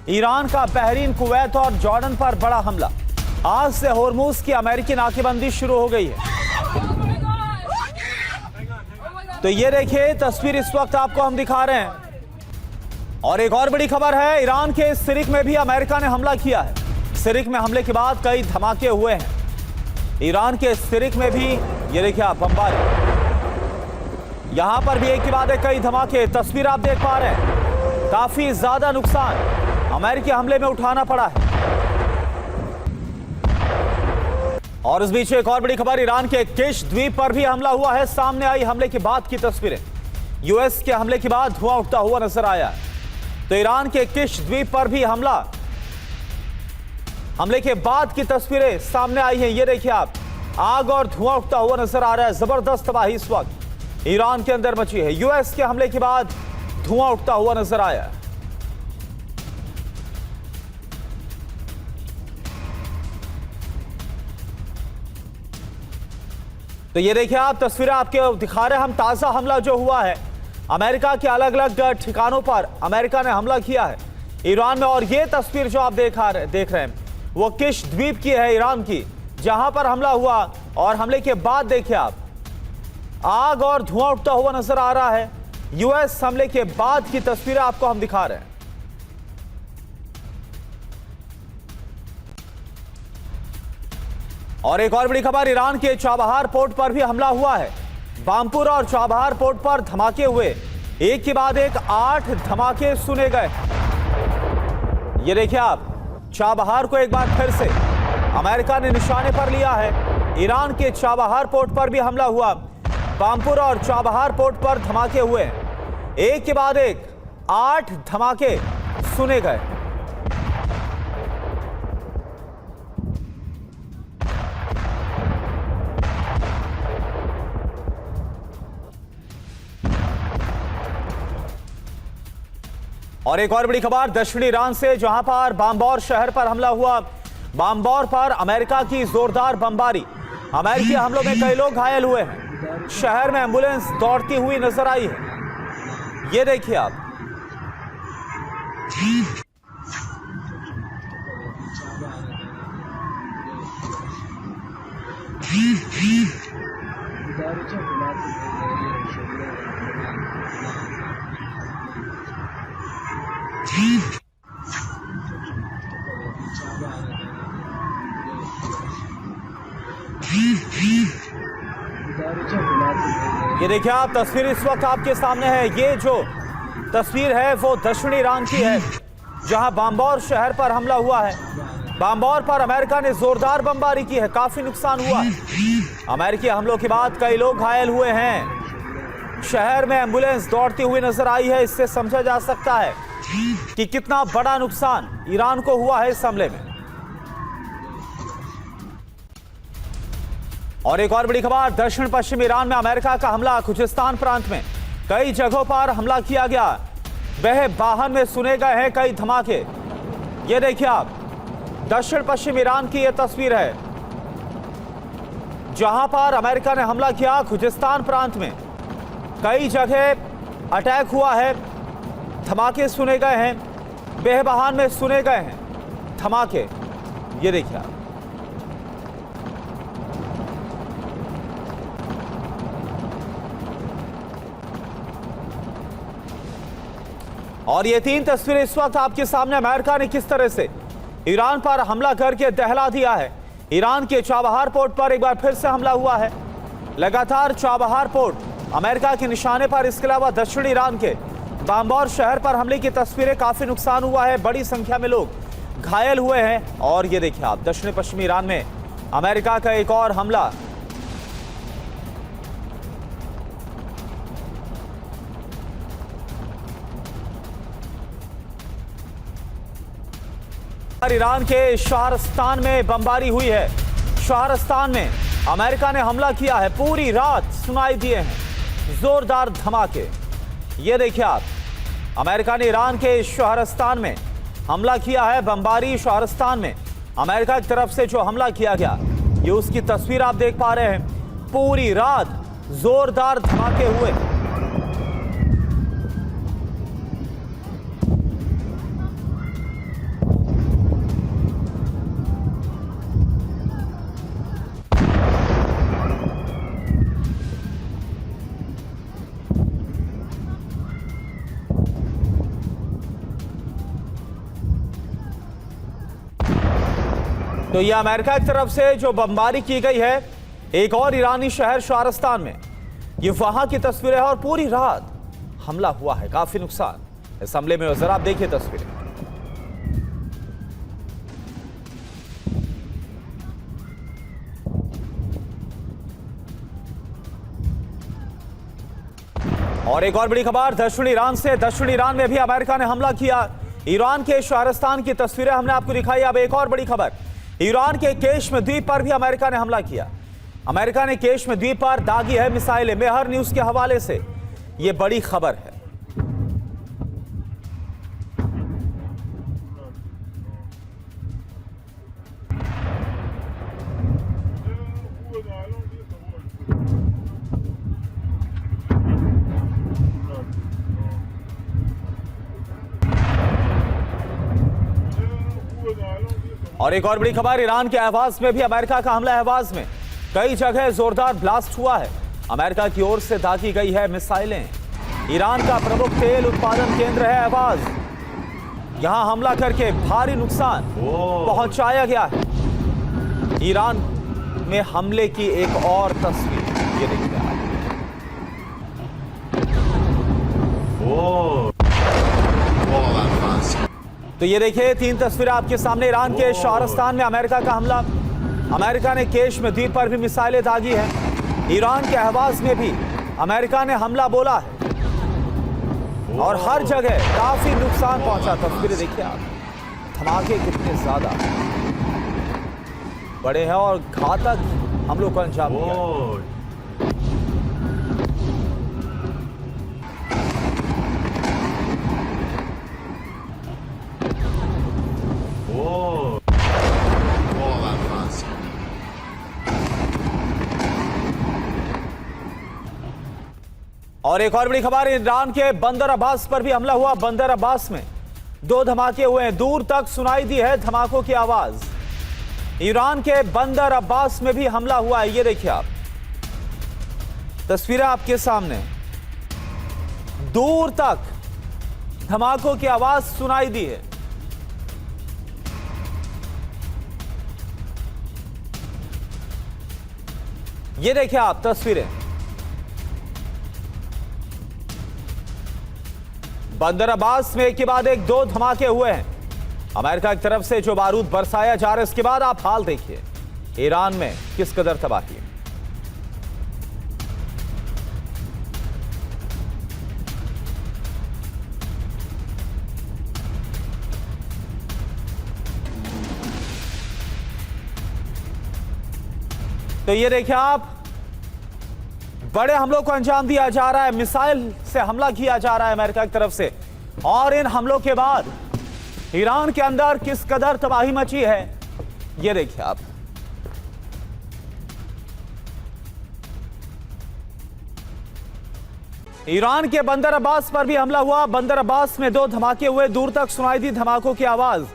Iran का Bahrain, Kuwait और Jordan पर बड़ा हमला। आज से होर्मुज की अमेरिकी नाकेबंदी शुरू हो गई है। तो ये देखिए तस्वीर इस वक्त आपको हम दिखा रहे हैं। और एक और बड़ी खबर है, ईरान के सिरिक में भी अमेरिका ने हमला किया है। सिरिक में हमले के बाद कई धमाके हुए हैं। ईरान के सिरिक में भी ये देखिए आप बमबारी, यहां पर भी एक के बाद एक कई धमाके। तस्वीर आप देख पा रहे हैं, काफी ज्यादा नुकसान अमेरिकी हमले में उठाना पड़ा है। और इस बीच एक और बड़ी खबर, ईरान के किश द्वीप पर भी हमला हुआ है। सामने आई हमले के बाद की तस्वीरें। यूएस के हमले के बाद धुआं उठता हुआ नजर आया। तो ईरान के किश द्वीप पर भी हमले के बाद की तस्वीरें सामने आई हैं। ये देखिए आप, आग और धुआं उठता हुआ नजर आ रहा है। जबरदस्त तबाही इस वक्त ईरान के अंदर मची है। यूएस के हमले के बाद धुआं उठता हुआ नजर आया। तो ये देखिए आप, तस्वीरें आपके दिखा रहे हैं हम। ताजा हमला जो हुआ है, अमेरिका के अलग अलग ठिकानों पर अमेरिका ने हमला किया है ईरान में। और ये तस्वीर जो आप देख रहे हैं वो किश द्वीप की है, ईरान की, जहां पर हमला हुआ। और हमले के बाद देखिए आप, आग और धुआं उठता हुआ नजर आ रहा है। यूएस हमले के बाद की तस्वीरें आपको हम दिखा रहे हैं। और एक और बड़ी खबर, ईरान के चाबहार पोर्ट पर भी हमला हुआ है। बामपुर और चाबहार पोर्ट पर धमाके हुए, एक के बाद एक 8 धमाके सुने गए। ये देखिए आप, चाबहार को एक बार फिर से अमेरिका ने निशाने पर लिया है। ईरान के चाबहार पोर्ट पर भी हमला हुआ। बामपुर और चाबहार पोर्ट पर धमाके हुए, एक के बाद एक 8 धमाके सुने गए। और एक और बड़ी खबर, दक्षिणी ईरान से, जहां पर बाम्बौर शहर पर हमला हुआ। बाम्बौर पर अमेरिका की जोरदार बमबारी। अमेरिकी हमलों में कई लोग घायल हुए हैं। शहर में एम्बुलेंस दौड़ती हुई नजर आई है। ये देखिए आप, ये देखिए आप, तस्वीर इस वक्त आपके सामने है। ये जो तस्वीर है वो दक्षिणी ईरान की है, जहां बाम्बौर शहर पर हमला हुआ है। बाम्बौर पर अमेरिका ने जोरदार बमबारी की है, काफी नुकसान हुआ है। अमेरिकी हमलों के बाद कई लोग घायल हुए हैं। शहर में एम्बुलेंस दौड़ती हुई नजर आई है। इससे समझा जा सकता है कि कितना बड़ा नुकसान ईरान को हुआ है इस हमले में। और एक और बड़ी खबर, दक्षिण पश्चिम ईरान में अमेरिका का हमला। खुजिस्तान प्रांत में कई जगहों पर हमला किया गया। वह वाहन में सुने गए हैं कई धमाके। ये देखिए आप, दक्षिण पश्चिम ईरान की यह तस्वीर है, जहां पर अमेरिका ने हमला किया। खुजिस्तान प्रांत में कई जगह अटैक हुआ है, धमाके सुने गए हैं। बेहबहान में सुने गए हैं धमाके। ये देखिए आप, और ये 3 तस्वीरें इस वक्त आपके सामने। अमेरिका ने किस तरह से ईरान पर हमला करके दहला दिया है। ईरान के चाबहार पोर्ट पर एक बार फिर से हमला हुआ है। लगातार चाबहार पोर्ट अमेरिका के निशाने पर। इसके अलावा दक्षिणी ईरान के बाम्बौर शहर पर हमले की तस्वीरें, काफी नुकसान हुआ है, बड़ी संख्या में लोग घायल हुए हैं। और ये देखिए आप, दक्षिण पश्चिमी ईरान में अमेरिका का एक और हमला। ईरान के शहरस्तान में बमबारी हुई है। शहरस्तान में अमेरिका ने हमला किया है। पूरी रात सुनाई दिए हैं जोरदार धमाके। ये देखिए आप, अमेरिका ने ईरान के शहरस्तान में हमला किया है। बमबारी शहरस्तान में अमेरिका की तरफ से जो हमला किया गया, ये उसकी तस्वीर आप देख पा रहे हैं। पूरी रात जोरदार धमाके हुए। तो यह अमेरिका की तरफ से जो बमबारी की गई है एक और ईरानी शहर शारस्तान में, ये वहां की तस्वीरें हैं और पूरी रात हमला हुआ है, काफी नुकसान इस हमले में। जरा आप देखिए तस्वीरें। और एक और बड़ी खबर दक्षिण ईरान से। दक्षिण ईरान में भी अमेरिका ने हमला किया। ईरान के शारस्तान की तस्वीरें हमने आपको दिखाई। अब एक और बड़ी खबर, ईरान के केश्म द्वीप पर भी अमेरिका ने हमला किया। अमेरिका ने केश्म द्वीप पर दागी है मिसाइलें। मेहर न्यूज के हवाले से यह बड़ी खबर है। और एक और बड़ी खबर, ईरान के अहवाज में भी अमेरिका का हमला। अहवाज में कई जगह जोरदार ब्लास्ट हुआ है। अमेरिका की ओर से दागी गई है मिसाइलें। ईरान का प्रमुख तेल उत्पादन केंद्र है अहवाज, यहां हमला करके भारी नुकसान पहुंचाया गया है। ईरान में हमले की एक और तस्वीर ये देखिए आप। तो ये देखिए 3 तस्वीरें आपके सामने। ईरान के शारस्तान में अमेरिका का हमला। अमेरिका ने केश्म द्वीप पर भी मिसाइलें दागी हैं। ईरान के अहवाज में भी अमेरिका ने हमला बोला है और हर जगह काफी नुकसान पहुंचा। तस्वीरें देखिए आप, धमाके कितने ज्यादा बड़े हैं और घातक हमलों को अंजाम दिया। और एक और बड़ी खबर, ईरान के बंदर अब्बास पर भी हमला हुआ। बंदर अब्बास में 2 धमाके हुए हैं। दूर तक सुनाई दी है धमाकों की आवाज। ईरान के बंदर अब्बास में भी हमला हुआ है। ये देखिए आप, तस्वीरें आपके सामने। दूर तक धमाकों की आवाज सुनाई दी है। ये देखिए आप तस्वीरें। बंदर अब्बास में एक के बाद एक 2 धमाके हुए हैं। अमेरिका की तरफ से जो बारूद बरसाया जा रहा है, इसके बाद आप हाल देखिए ईरान में किस कदर तबाही है। तो ये देखिए आप, बड़े हमलों को अंजाम दिया जा रहा है। मिसाइल से हमला किया जा रहा है अमेरिका की तरफ से। और इन हमलों के बाद ईरान के अंदर किस कदर तबाही मची है, ये देखिए आप। ईरान के बंदर अब्बास पर भी हमला हुआ। बंदर अब्बास में 2 धमाके हुए। दूर तक सुनाई दी धमाकों की आवाज।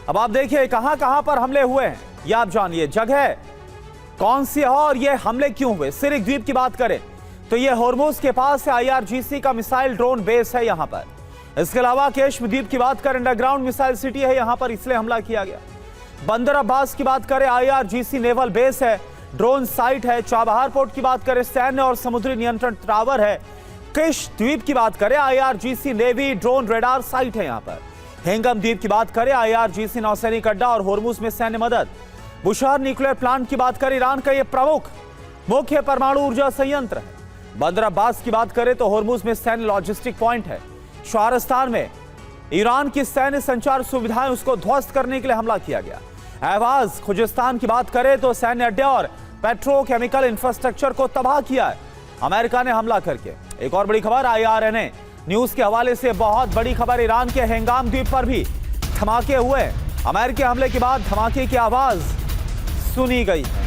अब आप देखिए कहां कहां पर हमले हुए हैं, ये आप जानिए। जगह कौन सी है और ये हमले क्यों हुए। सिरिक द्वीप की बात करें तो ये होर्मुज के पास से IRGC का मिसाइल ड्रोन बेस है यहां पर। इसके अलावा केश्म द्वीप की बात करें, अंडरग्राउंड मिसाइल सिटी है यहां पर, इसलिए हमला किया गया। बंदर अब्बास की बात करें, IRGC नेवल बेस है, ड्रोन साइट है। चाबहार पोर्ट की बात करें, सैन्य और समुद्री नियंत्रण टावर है। किश द्वीप की बात करें, IRGC navy drone radar site है यहां पर। हेंगम द्वीप की बात करें, IRGC नौसैनिक अड्डा और होर्मुज में सैन्य मदद। बुशार न्यूक्लियर प्लांट की बात करें, ईरान का यह प्रमुख मुख्य परमाणु ऊर्जा संयंत्र है। बंदर अब्बास की बात करें तो होर्मुज में सैन्य लॉजिस्टिक पॉइंट है। शारस्तान में ईरान की सैन्य संचार सुविधाएं, उसको ध्वस्त करने के लिए हमला किया गया। अहवाज खुजिस्तान की बात करें तो सैन्य अड्डे और पेट्रोकेमिकल इंफ्रास्ट्रक्चर को तबाह किया है अमेरिका ने हमला करके। एक और बड़ी खबर, IRNA न्यूज के हवाले से बहुत बड़ी खबर, ईरान के हेंगाम द्वीप पर भी धमाके हुए। अमेरिकी हमले के बाद धमाके की आवाज सुनी गई है।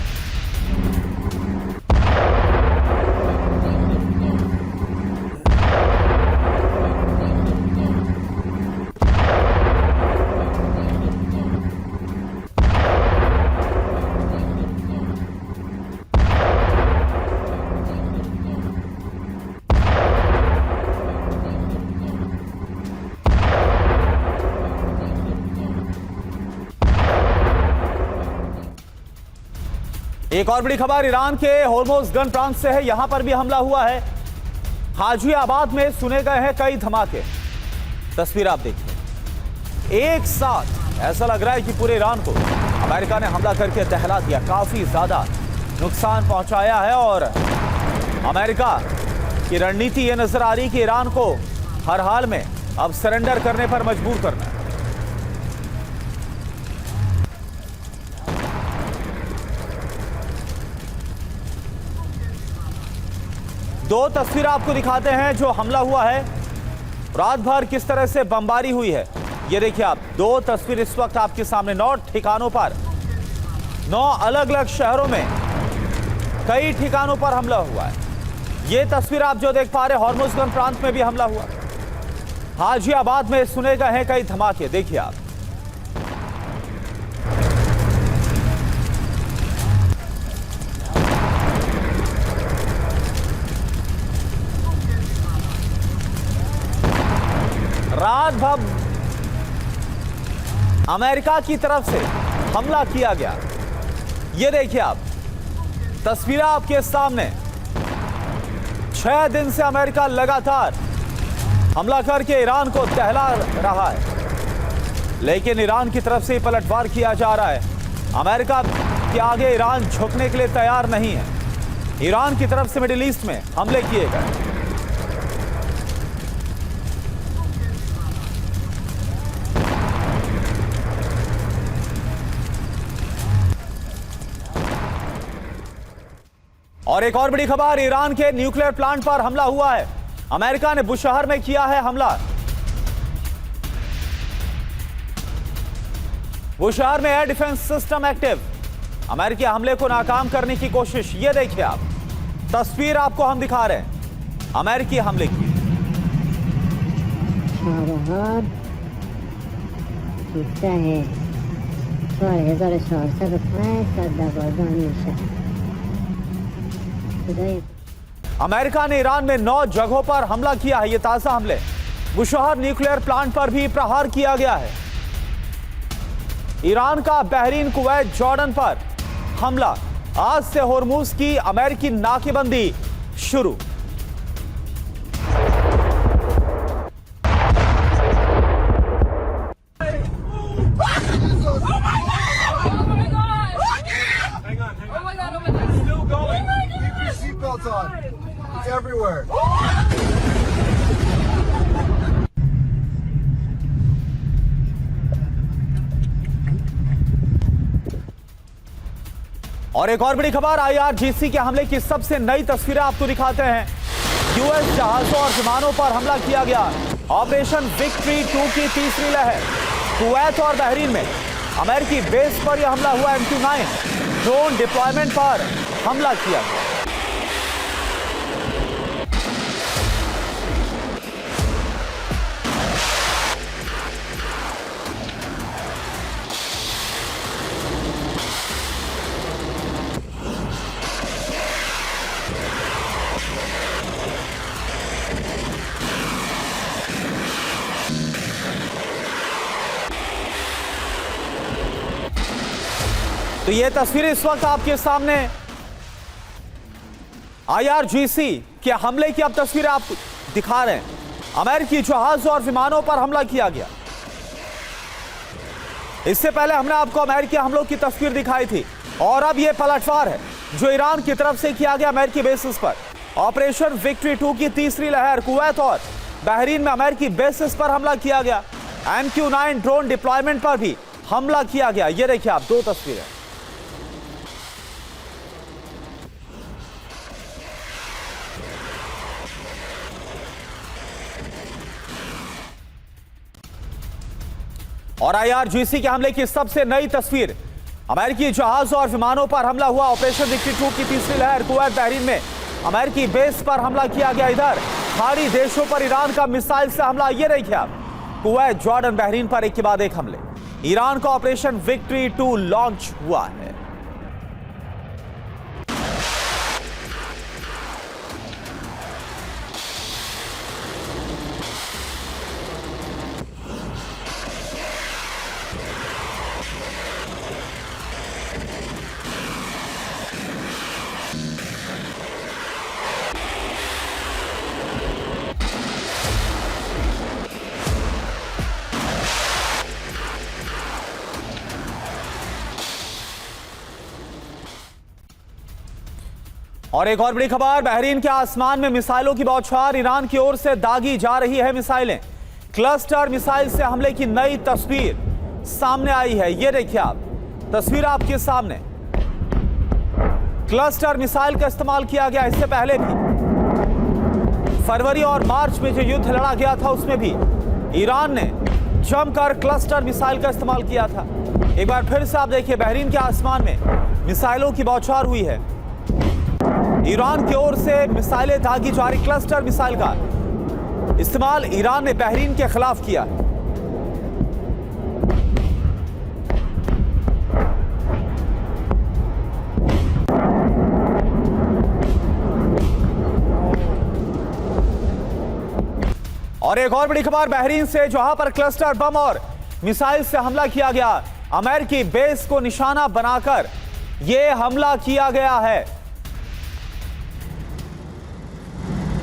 एक और बड़ी खबर ईरान के होर्मुज़गन प्रांत से है। यहां पर भी हमला हुआ है। गाजियाबाद में सुने गए हैं कई धमाके। तस्वीर आप देखिए, एक साथ ऐसा लग रहा है कि पूरे ईरान को अमेरिका ने हमला करके दहला दिया, काफी ज्यादा नुकसान पहुंचाया है। और अमेरिका की रणनीति यह नजर आ रही कि ईरान को हर हाल में अब सरेंडर करने पर मजबूर करना है। दो तस्वीर आपको दिखाते हैं जो हमला हुआ है, रात भर किस तरह से बमबारी हुई है। ये देखिए आप, दो तस्वीर इस वक्त आपके सामने। 9 ठिकानों पर, 9 अलग अलग शहरों में कई ठिकानों पर हमला हुआ है। ये तस्वीर आप जो देख पा रहे हैं, होर्मुज़गन प्रांत में भी हमला हुआ। गाजियाबाद में सुने गए हैं कई धमाके, देखिए आप। रात भर अमेरिका की तरफ से हमला किया गया। ये देखिए आप, तस्वीरें आपके सामने। 6 दिन से अमेरिका लगातार हमला करके ईरान को दहला रहा है, लेकिन ईरान की तरफ से पलटवार किया जा रहा है। अमेरिका के आगे ईरान झुकने के लिए तैयार नहीं है। ईरान की तरफ से मिडिल ईस्ट में हमले किए गए। और एक और बड़ी खबर, ईरान के न्यूक्लियर प्लांट पर हमला हुआ है। अमेरिका ने बुशहर में किया है हमला। बुशहर में एयर डिफेंस सिस्टम एक्टिव। अमेरिकी हमले को नाकाम करने की कोशिश। ये देखिए आप, तस्वीर आपको हम दिखा रहे हैं अमेरिकी हमले की। अमेरिका ने ईरान में 9 जगहों पर हमला किया है। ये ताजा हमले। बुशहर न्यूक्लियर प्लांट पर भी प्रहार किया गया है। ईरान का बहरीन, कुवैत, जॉर्डन पर हमला। आज से होर्मुज की अमेरिकी नाकेबंदी शुरू। Everywhere. और एक और बड़ी खबर, IRGC के हमले की सबसे नई तस्वीरें आपको दिखाते हैं। यूएस जहाजों और विमानों पर हमला किया गया। ऑपरेशन विक्ट्री 2 की तीसरी लहर। कुवैत और बहरीन में अमेरिकी बेस पर यह हमला हुआ। MQ-9 ड्रोन डिप्लॉयमेंट पर हमला किया गया। तो ये तस्वीर इस वक्त आपके सामने IRGC के हमले की अब तस्वीरें आप दिखा रहे हैं। अमेरिकी जहाजों और विमानों पर हमला किया गया। इससे पहले हमने आपको अमेरिकी हमलों की तस्वीर दिखाई थी, और अब यह पलटवार है जो ईरान की तरफ से किया गया अमेरिकी बेसिस पर। ऑपरेशन विक्ट्री 2 की तीसरी लहर। कुवैत और बहरीन में अमेरिकी बेसिस पर हमला किया गया। MQ-9 ड्रोन डिप्लॉयमेंट पर भी हमला किया गया। ये देखिए आप, दो तस्वीरें। और IRGC के हमले की सबसे नई तस्वीर। अमेरिकी जहाजों और विमानों पर हमला हुआ। ऑपरेशन विक्ट्री 2 की तीसरी लहर। कुवैत, बहरीन में अमेरिकी बेस पर हमला किया गया। इधर खाड़ी देशों पर ईरान का मिसाइल से हमला। ये देखिए आप, कुवैत, जॉर्डन, बहरीन पर एक के बाद एक हमले। ईरान का ऑपरेशन विक्ट्री 2 लॉन्च हुआ है। और एक और बड़ी खबर, बहरीन के आसमान में मिसाइलों की बौछार, ईरान की ओर से दागी जा रही है मिसाइलें। क्लस्टर मिसाइल से हमले की नई तस्वीर सामने आई है। ये देखिए आप, तस्वीर आपके सामने। क्लस्टर मिसाइल का इस्तेमाल किया गया। इससे पहले भी फरवरी और मार्च में जो युद्ध लड़ा गया था उसमें भी ईरान ने जमकर क्लस्टर मिसाइल का इस्तेमाल किया था। एक बार फिर से आप देखिए, बहरीन के आसमान में मिसाइलों की बौछार हुई है। ईरान की ओर से मिसाइलें दागी जा रही। क्लस्टर मिसाइल का इस्तेमाल ईरान ने बहरीन के खिलाफ किया। और एक और बड़ी खबर बहरीन से, जहां पर क्लस्टर बम और मिसाइल से हमला किया गया। अमेरिकी बेस को निशाना बनाकर यह हमला किया गया है।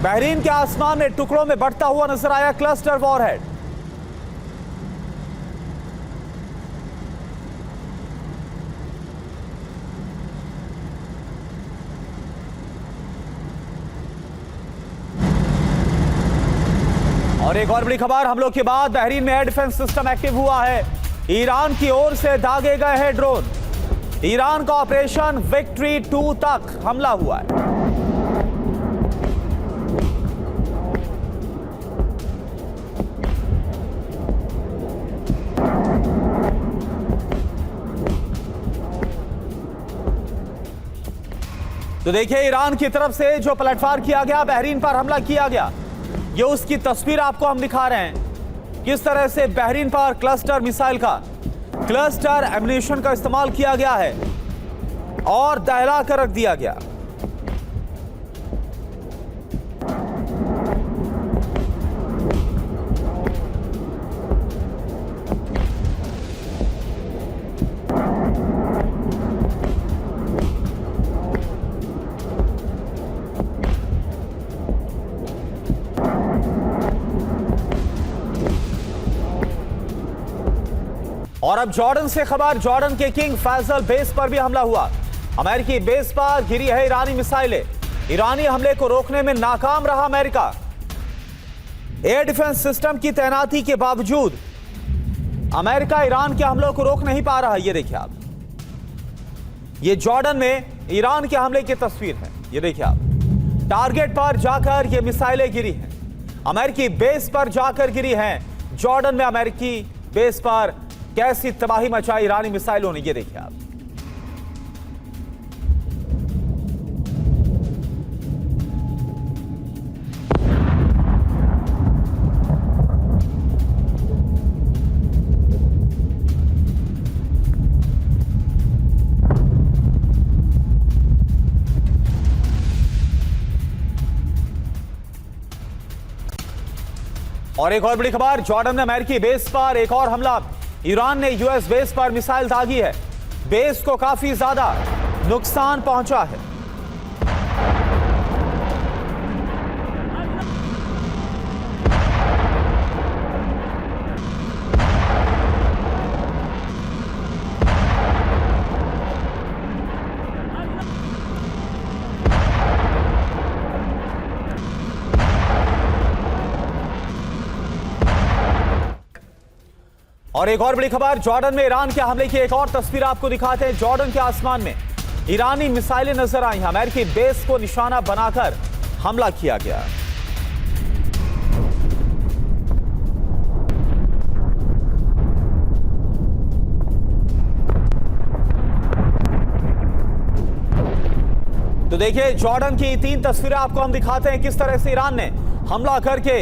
बहरीन के आसमान में टुकड़ों में बढ़ता हुआ नजर आया क्लस्टर वॉरहेड। और एक और बड़ी खबर, हमलों के बाद बहरीन में एयर डिफेंस सिस्टम एक्टिव हुआ है। ईरान की ओर से दागे गए हैं ड्रोन। ईरान का ऑपरेशन विक्ट्री 2 तक हमला हुआ है। तो देखिए, ईरान की तरफ से जो पलटवार किया गया, बहरीन पर हमला किया गया, ये उसकी तस्वीर आपको हम दिखा रहे हैं। किस तरह से बहरीन पर क्लस्टर मिसाइल का, क्लस्टर एम्युनिशन का इस्तेमाल किया गया है और दहला कर रख दिया गया। और अब जॉर्डन से खबर, जॉर्डन के किंग फैसल बेस पर भी हमला हुआ। अमेरिकी बेस पर गिरी है ईरानी मिसाइलें। ईरानी हमले को रोकने में नाकाम रहा अमेरिका। एयर डिफेंस सिस्टम की तैनाती के बावजूद अमेरिका ईरान के हमलों को रोक नहीं पा रहा। ये देखिए आप, ये जॉर्डन में ईरान के हमले की तस्वीर है। ये देखिए आप, टारगेट पर जाकर ये मिसाइलें गिरी हैं। अमेरिकी बेस पर जाकर गिरी हैं। जॉर्डन में अमेरिकी बेस पर कैसी तबाही मचाई ईरानी मिसाइलों ने, ये देखिए आप। और एक और बड़ी खबर, जॉर्डन में अमेरिकी बेस पर एक और हमला। ईरान ने यूएस बेस पर मिसाइल दागी है। बेस को काफी ज्यादा नुकसान पहुंचा है। और एक और बड़ी खबर, जॉर्डन में ईरान के हमले की एक और तस्वीर आपको दिखाते हैं। जॉर्डन के आसमान में ईरानी मिसाइलें नजर आई हैं। अमेरिकी बेस को निशाना बनाकर हमला किया गया। तो देखिए, जॉर्डन की 3 तस्वीरें आपको हम दिखाते हैं, किस तरह से ईरान ने हमला करके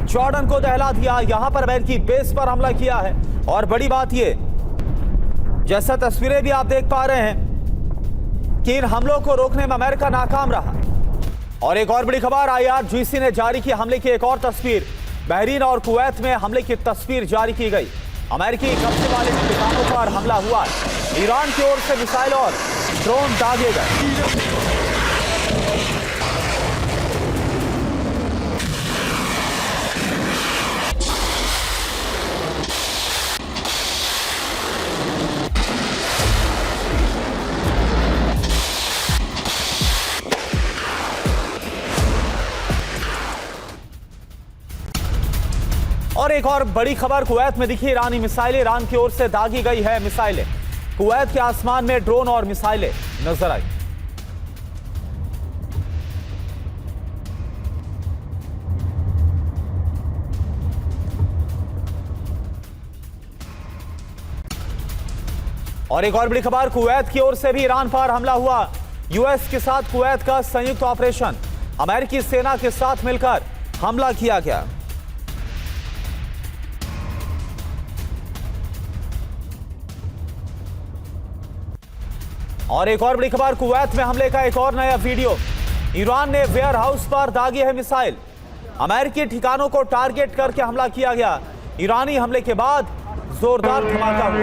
जॉर्डन को दहला दिया। यहां पर अमेरिकी बेस पर हमला किया है। और बड़ी बात यह, जैसा तस्वीरें भी आप देख पा रहे हैं कि इन हमलों को रोकने में अमेरिका नाकाम रहा। और एक और बड़ी खबर, IRGC ने जारी की हमले की एक और तस्वीर। बहरीन और कुवैत में हमले की तस्वीर जारी की गई। अमेरिकी कब्जे वाले ठिकानों पर हमला हुआ। ईरान की ओर से मिसाइल और ड्रोन दागे गए। एक और बड़ी खबर कुवैत में दिखी ईरानी मिसाइलें। ईरान की ओर से दागी गई है मिसाइलें। कुवैत के आसमान में ड्रोन और मिसाइलें नजर आई। और एक और बड़ी खबर कुवैत की ओर से भी ईरान पर हमला हुआ। यूएस के साथ कुवैत का संयुक्त ऑपरेशन, अमेरिकी सेना के साथ मिलकर हमला किया गया। और एक और बड़ी खबर कुवैत में हमले का एक और नया वीडियो। ईरान ने वेयर हाउस पर दागी है मिसाइल। अमेरिकी ठिकानों को टारगेट करके हमला किया गया। ईरानी हमले के बाद जोरदार धमाका हुआ।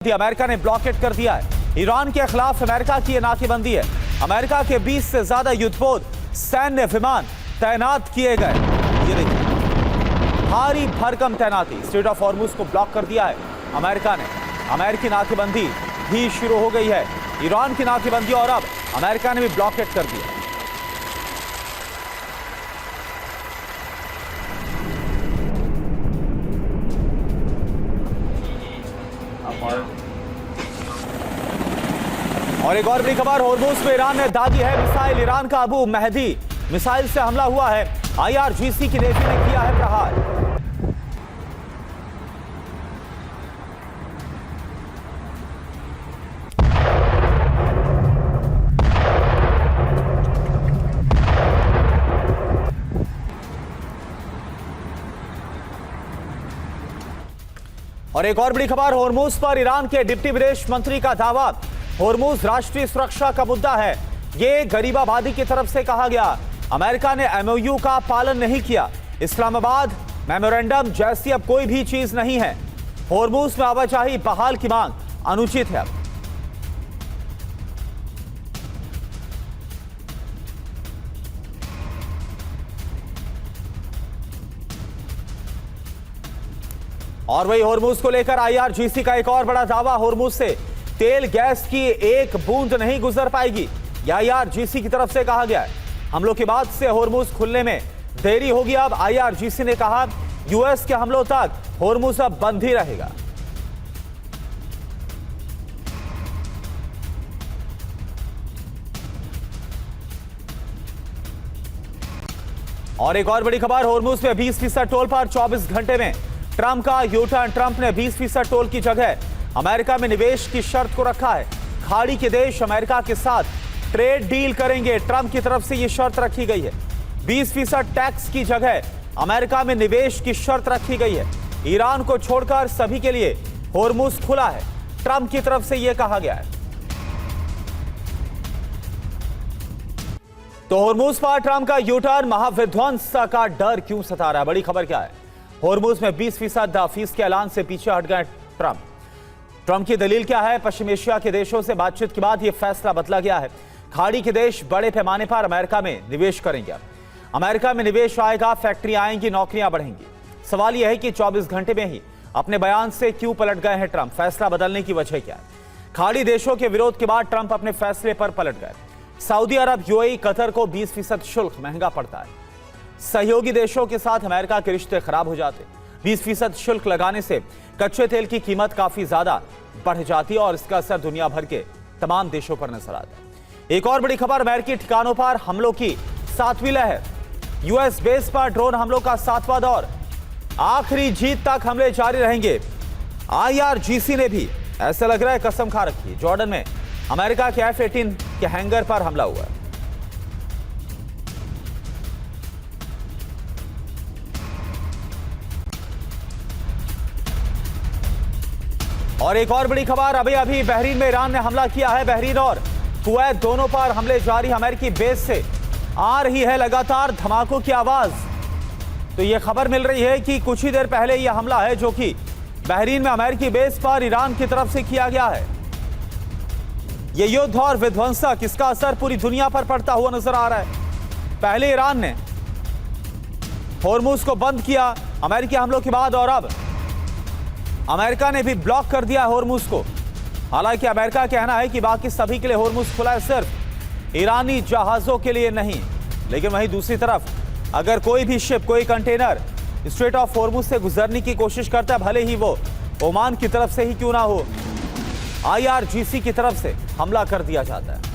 अमेरिका ने ब्लॉकेट कर दिया है। ईरान के खिलाफ अमेरिका की यह नाकेबंदी है। अमेरिका के 20 से ज्यादा युद्धपोत सैन्य विमान तैनात किए गए। ये देखिए भारी भरकम तैनाती। स्ट्रेट ऑफ हॉर्मुज को ब्लॉक कर दिया है अमेरिका ने। अमेरिकी नाकेबंदी भी शुरू हो गई है। ईरान की नाकेबंदी और अब अमेरिका ने भी ब्लॉकेट कर दिया। और एक और बड़ी खबर हॉर्मुज में ईरान ने दागी है मिसाइल। ईरान का अबू महदी मिसाइल से हमला हुआ है। IRGC की नेवी ने किया है प्रहार। और एक और बड़ी खबर हॉर्मुज पर ईरान के डिप्टी विदेश मंत्री का दावा। हॉर्मुज राष्ट्रीय सुरक्षा का मुद्दा है, ये गरीब आबादी की तरफ से कहा गया। अमेरिका ने MOU का पालन नहीं किया। इस्लामाबाद मेमोरेंडम जैसी अब कोई भी चीज नहीं है। हॉर्मुज में आवाजाही बहाल की मांग अनुचित है। और वही हॉर्मुज को लेकर IRGC का एक और बड़ा दावा। हॉर्मुज से तेल गैस की एक बूंद नहीं गुजर पाएगी, यह IRGC की तरफ से कहा गया है। हमलों के बाद से हॉर्मुज खुलने में देरी होगी। अब IRGC ने कहा यूएस के हमलों तक हॉर्मुज अब बंद ही रहेगा। और एक और बड़ी खबर हॉर्मुज में 20% टोल पर 24 घंटे में ट्रंप का यूटर्न। ट्रंप ने 20% टोल की जगह अमेरिका में निवेश की शर्त को रखा है। खाड़ी के देश अमेरिका के साथ ट्रेड डील करेंगे, ट्रंप की तरफ से यह शर्त रखी गई है। 20% टैक्स की जगह अमेरिका में निवेश की शर्त रखी गई है। ईरान को छोड़कर सभी के लिए हॉर्मुज खुला है, ट्रंप की तरफ से यह कहा गया है। तो हॉर्मुज पर ट्रंप का यूटर्न, महाविध्वंस का डर क्यों सता रहा है? बड़ी खबर क्या है? हॉर्मुज में 20% फीस के ऐलान से पीछे हट गए ट्रंप। ट्रंप की दलील क्या है? पश्चिम एशिया के देशों से बातचीत के बाद यह फैसला बदला गया है। खाड़ी के देश बड़े पैमाने पर अमेरिका में निवेश करेंगे। अमेरिका में निवेश आएगा, फैक्ट्रियां आएंगी, नौकरियां बढ़ेंगी। सवाल यह है कि 24 घंटे में ही अपने बयान से क्यों पलट गए हैं ट्रंप? फैसला बदलने की वजह क्या है? खाड़ी देशों के विरोध के बाद ट्रंप अपने फैसले पर पलट गए। सऊदी अरब, UAE, कतर को 20% शुल्क महंगा पड़ता है। सहयोगी देशों के साथ अमेरिका के रिश्ते खराब हो जाते। 20% शुल्क लगाने से कच्चे तेल की कीमत काफी ज्यादा बढ़ जाती है और इसका असर दुनिया भर के तमाम देशों पर नजर आता है। एक और बड़ी खबर अमेरिकी ठिकानों पर हमलों की 7वीं लहर। यूएस बेस पर ड्रोन हमलों का 7वां दौर। आखिरी जीत तक हमले जारी रहेंगे। IRGC ने भी ऐसा लग रहा है कसम खा रखी है। जॉर्डन में अमेरिका के F-18 के हैंगर पर हमला हुआ है। और एक और बड़ी खबर, अभी बहरीन में ईरान ने हमला किया है। बहरीन और कुवैत दोनों पर हमले जारी। अमेरिकी बेस से आ रही है लगातार धमाकों की आवाज। तो यह खबर मिल रही है कि कुछ ही देर पहले यह हमला है जो कि बहरीन में अमेरिकी बेस पर ईरान की तरफ से किया गया है। ये युद्ध और विध्वंसक, इसका असर पूरी दुनिया पर पड़ता हुआ नजर आ रहा है। पहले ईरान ने होर्मुज को बंद किया अमेरिकी हमलों के बाद, और अब अमेरिका ने भी ब्लॉक कर दिया होर्मुज को। हालांकि अमेरिका का कहना है कि बाकी सभी के लिए होर्मुज खुला है, सिर्फ ईरानी जहाजों के लिए नहीं। लेकिन वहीं दूसरी तरफ अगर कोई भी शिप, कोई कंटेनर स्ट्रेट ऑफ होर्मुज से गुजरने की कोशिश करता है, भले ही वो ओमान की तरफ से ही क्यों ना हो, IRGC की तरफ से हमला कर दिया जाता है।